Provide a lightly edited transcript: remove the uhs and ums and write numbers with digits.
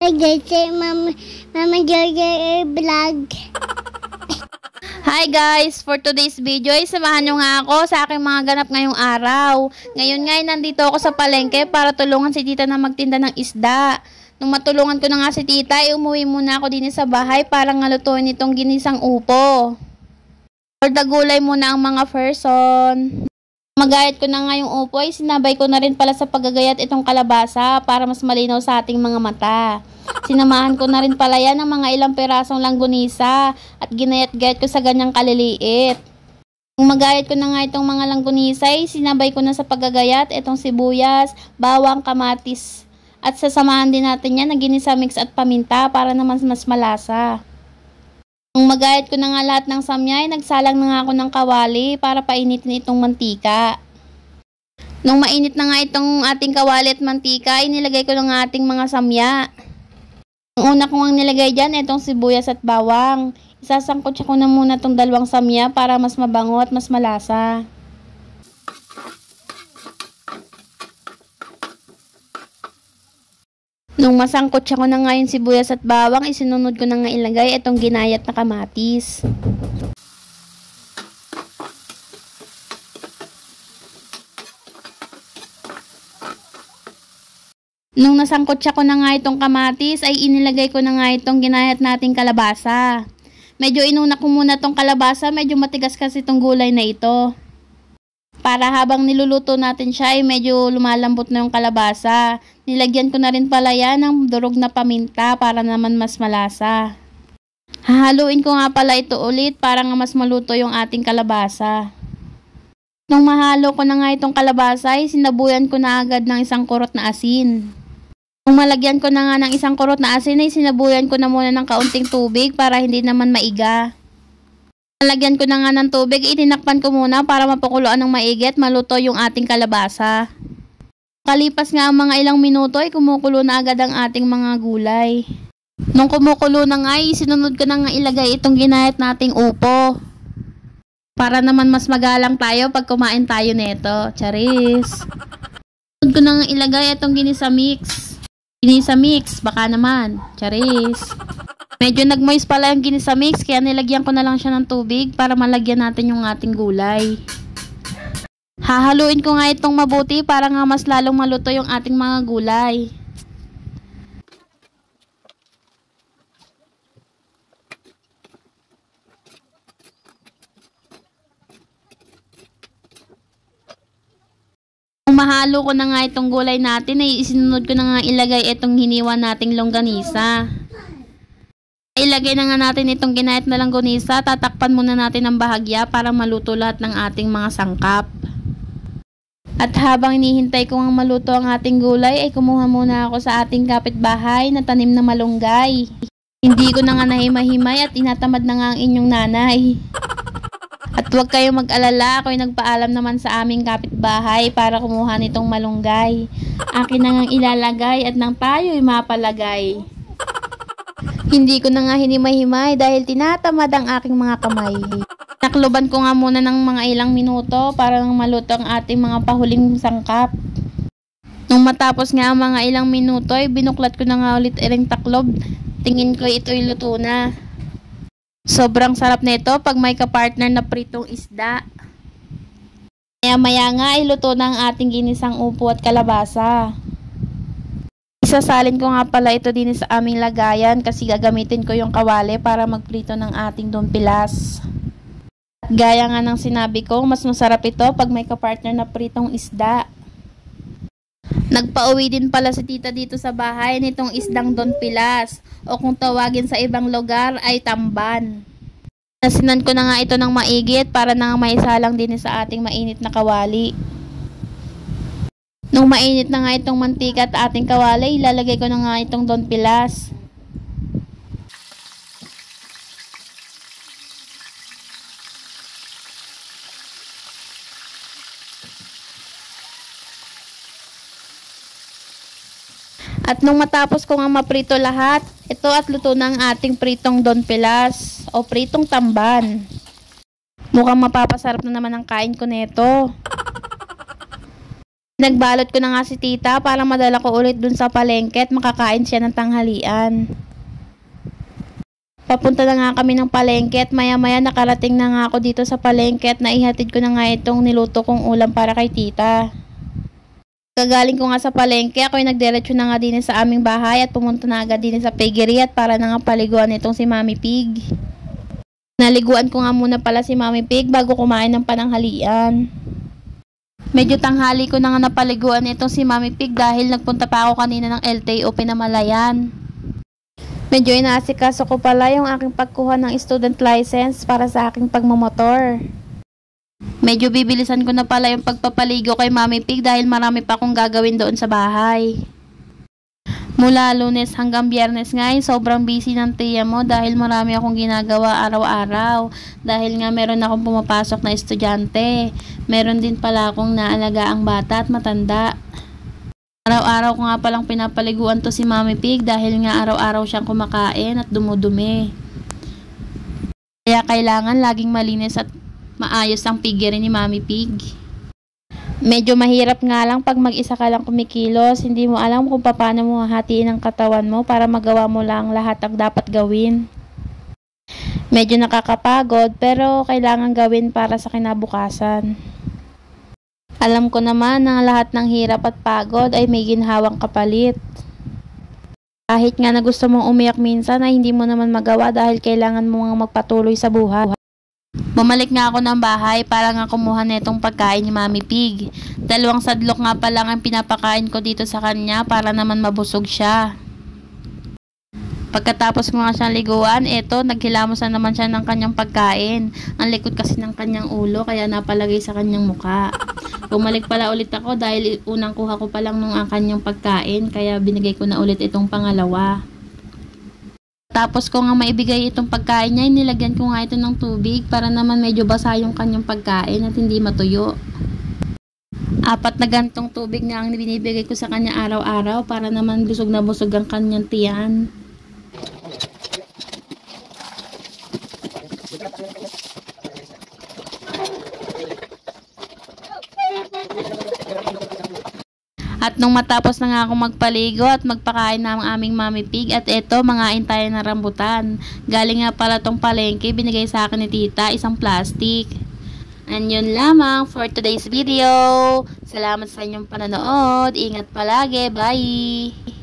Hi guys, Mama Jojo Vlog. Hi guys! For today's video ay samahan nyo nga ako sa aking mga ganap ngayong araw. Ngayon nga nandito ako sa palengke para tulungan si tita na magtinda ng isda. Nung matulungan ko na nga si tita, umuwi muna ako din sa bahay para ngalutuin itong ginisang upo. For the gulay muna ang mga person. Magayat ko na nga yung upo ay sinabay ko na rin pala sa paggagayat itong kalabasa para mas malinaw sa ating mga mata. Sinamahan ko na rin pala yan ng mga ilang perasong langgunisa at ginayat-gayat ko sa ganyang kaliliit. Nung magayat ko na nga itong mga langgunisa ay sinabay ko na sa paggagayat itong sibuyas, bawang, kamatis. At sasamahan din natin yan ng ginisa mix at paminta para naman mas malasa. Nung magayat ko na nga lahat ng samyay, nagsalang na nga ako ng kawali para painitin itong mantika. Nung mainit na nga itong ating kawali at mantika, inilagay ko na nga ating mga samya. Ang una ko nga nilagay dyan, itong sibuyas at bawang. Isasangkot ko na muna itong dalawang samya para mas mabango at mas malasa. Nung masangkot ko na nga yung sibuyas at bawang, isinunod ko na nga ilagay itong ginayat na kamatis. Nung nasangkot ko na nga itong kamatis, ay inilagay ko na nga itong ginayat nating kalabasa. Medyo inuna ko muna itong kalabasa, medyo matigas kasi itong gulay na ito. Para habang niluluto natin siya ay medyo lumalambot na yung kalabasa. Nilagyan ko na rin pala yan ng durog na paminta para naman mas malasa. Hahaluin ko nga pala ito ulit para nga mas maluto yung ating kalabasa. Nung mahalo ko na nga itong kalabasa ay sinabuyan ko na agad ng isang kurot na asin. Nung malagyan ko na nga ng isang kurot na asin ay sinabuyan ko na muna ng kaunting tubig para hindi naman maiga. Nalagyan ko na nga ng tubig, itinakpan ko muna para mapakuluan ng maigi at maluto yung ating kalabasa. Kalipas nga ang mga ilang minuto ay kumukulo na agad ang ating mga gulay. Nung kumukulo na nga ay sinunod ko na nga ilagay itong ginayat nating upo. Para naman mas magalang tayo pag kumain tayo nito. Charis! Sinunod ko na nga ilagay itong ginisa mix. Ginisa mix, baka naman. Charis! Medyo nagmoist pala yung ginisa mix kaya nilagyan ko na lang siya ng tubig para malagyan natin yung ating gulay. Hahaluin ko nga itong mabuti para nga mas lalong maluto yung ating mga gulay. Kung mahalo ko na nga itong gulay natin ay isinunod ko na nga ilagay itong hiniwa nating longganisa. Ilagay na nga natin itong ginayat na langgunisa, tatakpan muna natin ang bahagya para maluto lahat ng ating mga sangkap. At habang hinihintay ko ang maluto ang ating gulay, ay kumuha muna ako sa ating kapitbahay na tanim na malunggay. Hindi ko na nga nahimay-himay at inatamad na nga ang inyong nanay. At huwag kayong mag-alala, ako'y nagpaalam naman sa aming kapitbahay para kumuha nitong malunggay. Akin na nga ilalagay at ng tayo'y mapalagay. Hindi ko na nga hinimay-himay dahil tinatamad ang aking mga kamay. Nakluban ko nga muna ng mga ilang minuto para nang maluto ang ating mga pahuling sangkap. Nung matapos nga ang mga ilang minuto ay binuklat ko na nga ulit iring taklob. Tingin ko ito'y luto na. Sobrang sarap nito pag may kapartner na pritong isda. Maya-maya nga ay luto na ang ating ginisang upo at kalabasa. Isasalin ko nga pala ito din sa aming lagayan kasi gagamitin ko yung kawali para magprito ng ating dumpilas. At gaya nga ng sinabi ko, mas masarap ito pag may kapartner na pritong isda. Nagpauwi din pala si tita dito sa bahay nitong isdang dumpilas o kung tawagin sa ibang lugar ay tamban. Nasinan ko na nga ito ng maigit para na maisalang din sa ating mainit na kawali. Nung mainit na nga itong mantika at ating kawali, ilalagay ko na nga itong dumpilas. At nung matapos ko nga maprito lahat, ito at luto na ang ating pritong dumpilas o pritong tamban. Mukhang mapapasarap na naman ang kain ko nito. Nagbalot ko na nga si tita para madala ko ulit dun sa palengke at makakain siya ng tanghalian. Papunta na nga kami ng palengke at maya-maya nakarating na nga ako dito sa palengke at naihatid ko na nga itong niluto kong ulam para kay tita. Kagaling ko nga sa palengke, ako'y nagdiretso na nga din sa aming bahay at pumunta na agad din sa piggery at para na nga paliguan itong si Mami Pig. Naliguan ko nga muna pala si Mami Pig bago kumain ng pananghalian. Medyo tanghali ko na nga napaliguan itong si Mami Pig dahil nagpunta pa ako kanina ng LTO Pinamalayan. Medyo inaasikaso ko pala yung aking pagkuha ng student license para sa aking pagmamotor. Medyo bibilisan ko na pala yung pagpapaligo kay Mami Pig dahil marami pa akong gagawin doon sa bahay. Mula Lunes hanggang Biyernes nga sobrang busy ng tiya mo dahil marami akong ginagawa araw-araw. Dahil nga meron akong pumapasok na estudyante. Meron din pala akong naalaga ang bata at matanda. Araw-araw ko nga palang pinapaliguan to si Mami Pig dahil nga araw-araw siyang kumakain at dumudumi. Kaya kailangan laging malinis at maayos ang piggery ni Mami Pig. Medyo mahirap nga lang pag mag-isa ka lang kumikilos, hindi mo alam kung paano mo hahatiin ang katawan mo para magawa mo lang lahat ang dapat gawin. Medyo nakakapagod pero kailangan gawin para sa kinabukasan. Alam ko naman na lahat ng hirap at pagod ay may ginhawang kapalit. Kahit nga na gusto mong umiyak minsan ay hindi mo naman magawa dahil kailangan mo nga magpatuloy sa buhay. Bumalik nga ako ng bahay para nga kumuha na itong pagkain ni Mami Pig. 2 sadlok nga pa lang ang pinapakain ko dito sa kanya para naman mabusog siya. Pagkatapos ko nga siyang liguan, naghilamos na naman siya ng kanyang pagkain. Ang likod kasi ng kanyang ulo kaya napalagay sa kanyang muka. Bumalik pala ulit ako dahil unang kuha ko pa lang nung kanyang pagkain kaya binigay ko na ulit itong pangalawa. Tapos ko nga maibigay itong pagkain niya, nilagyan ko nga ito ng tubig para naman medyo basa yung kanyang pagkain at hindi matuyo. 4 na gantong tubig na ang binibigay ko sa kanya araw-araw para naman busog na busog ang kanyang tiyan. At nung matapos na nga ako magpaligo at magpakain ng aming Mami Pig at mangain tayo ng rambutan. Galing nga pala tong palengke, binigay sa akin ni tita isang plastic. And yun lamang for today's video. Salamat sa inyong panonood. Ingat palagi. Bye!